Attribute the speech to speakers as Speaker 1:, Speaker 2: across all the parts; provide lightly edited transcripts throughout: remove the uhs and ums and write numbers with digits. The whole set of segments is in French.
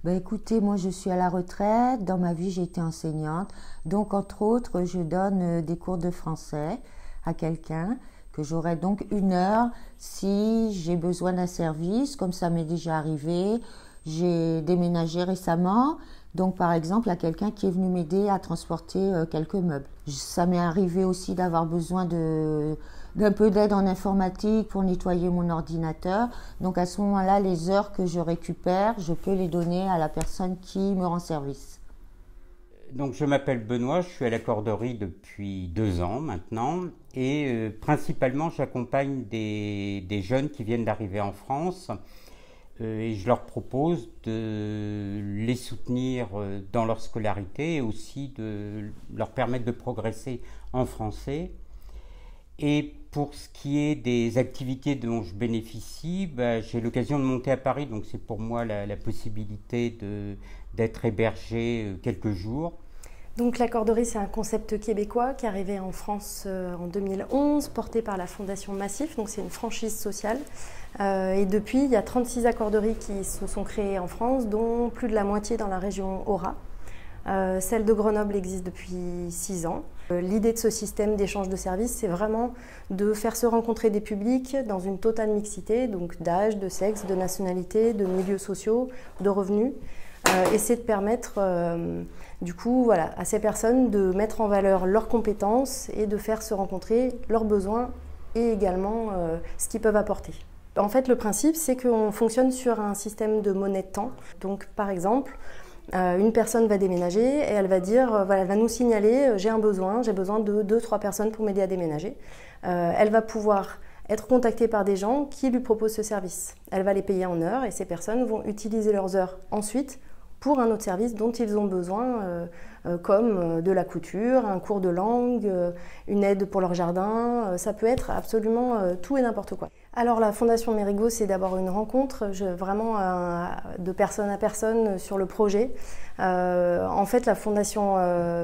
Speaker 1: Ben écoutez, moi je suis à la retraite, dans ma vie j'ai été enseignante, donc entre autres je donne des cours de français à quelqu'un, que j'aurai donc 1 heure si j'ai besoin d'un service, comme ça m'est déjà arrivé. J'ai déménagé récemment, donc par exemple, il y a quelqu'un qui est venu m'aider à transporter quelques meubles. Ça m'est arrivé aussi d'avoir besoin d'un peu d'aide en informatique pour nettoyer mon ordinateur. Donc à ce moment-là, les heures que je récupère, je peux les donner à la personne qui me rend service.
Speaker 2: Donc je m'appelle Benoît, je suis à la Corderie depuis 2 ans maintenant et principalement j'accompagne des jeunes qui viennent d'arriver en France et je leur propose de les soutenir dans leur scolarité et aussi de leur permettre de progresser en français. Et pour ce qui est des activités dont je bénéficie, j'ai l'occasion de monter à Paris, donc c'est pour moi la possibilité d'être hébergé quelques jours.
Speaker 3: Donc la Corderie, c'est un concept québécois qui est arrivé en France en 2011, porté par la Fondation Massif, donc c'est une franchise sociale. Et depuis, il y a 36 accorderies qui se sont créées en France, dont plus de la moitié dans la région Aura. Celle de Grenoble existe depuis 6 ans. L'idée de ce système d'échange de services, c'est vraiment de faire se rencontrer des publics dans une totale mixité, donc d'âge, de sexe, de nationalité, de milieux sociaux, de revenus. Et c'est de permettre du coup voilà, à ces personnes de mettre en valeur leurs compétences et de faire se rencontrer leurs besoins et également ce qu'ils peuvent apporter. En fait, le principe, c'est qu'on fonctionne sur un système de monnaie de temps. Donc par exemple, une personne va déménager et elle va dire, voilà, elle va nous signaler, j'ai besoin de 2-3 personnes pour m'aider à déménager. Elle va pouvoir être contactée par des gens qui lui proposent ce service. Elle va les payer en heures et ces personnes vont utiliser leurs heures ensuite pour un autre service dont ils ont besoin, comme de la couture, un cours de langue, une aide pour leur jardin. Ça peut être absolument tout et n'importe quoi. Alors la Fondation Mérigot, c'est d'abord une rencontre vraiment de personne à personne sur le projet. En fait, la Fondation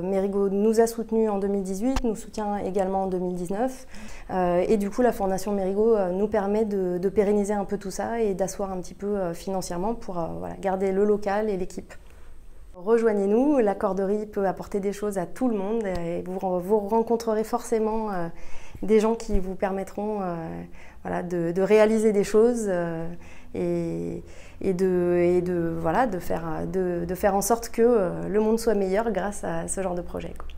Speaker 3: Mérigot nous a soutenus en 2018, nous soutient également en 2019. Et du coup, la Fondation Mérigot nous permet de pérenniser un peu tout ça et d'asseoir un petit peu financièrement pour voilà, garder le local et l'équipe. Rejoignez-nous, la Corderie peut apporter des choses à tout le monde et vous rencontrerez forcément des gens qui vous permettront voilà, de réaliser des choses et de faire en sorte que le monde soit meilleur grâce à ce genre de projet, quoi.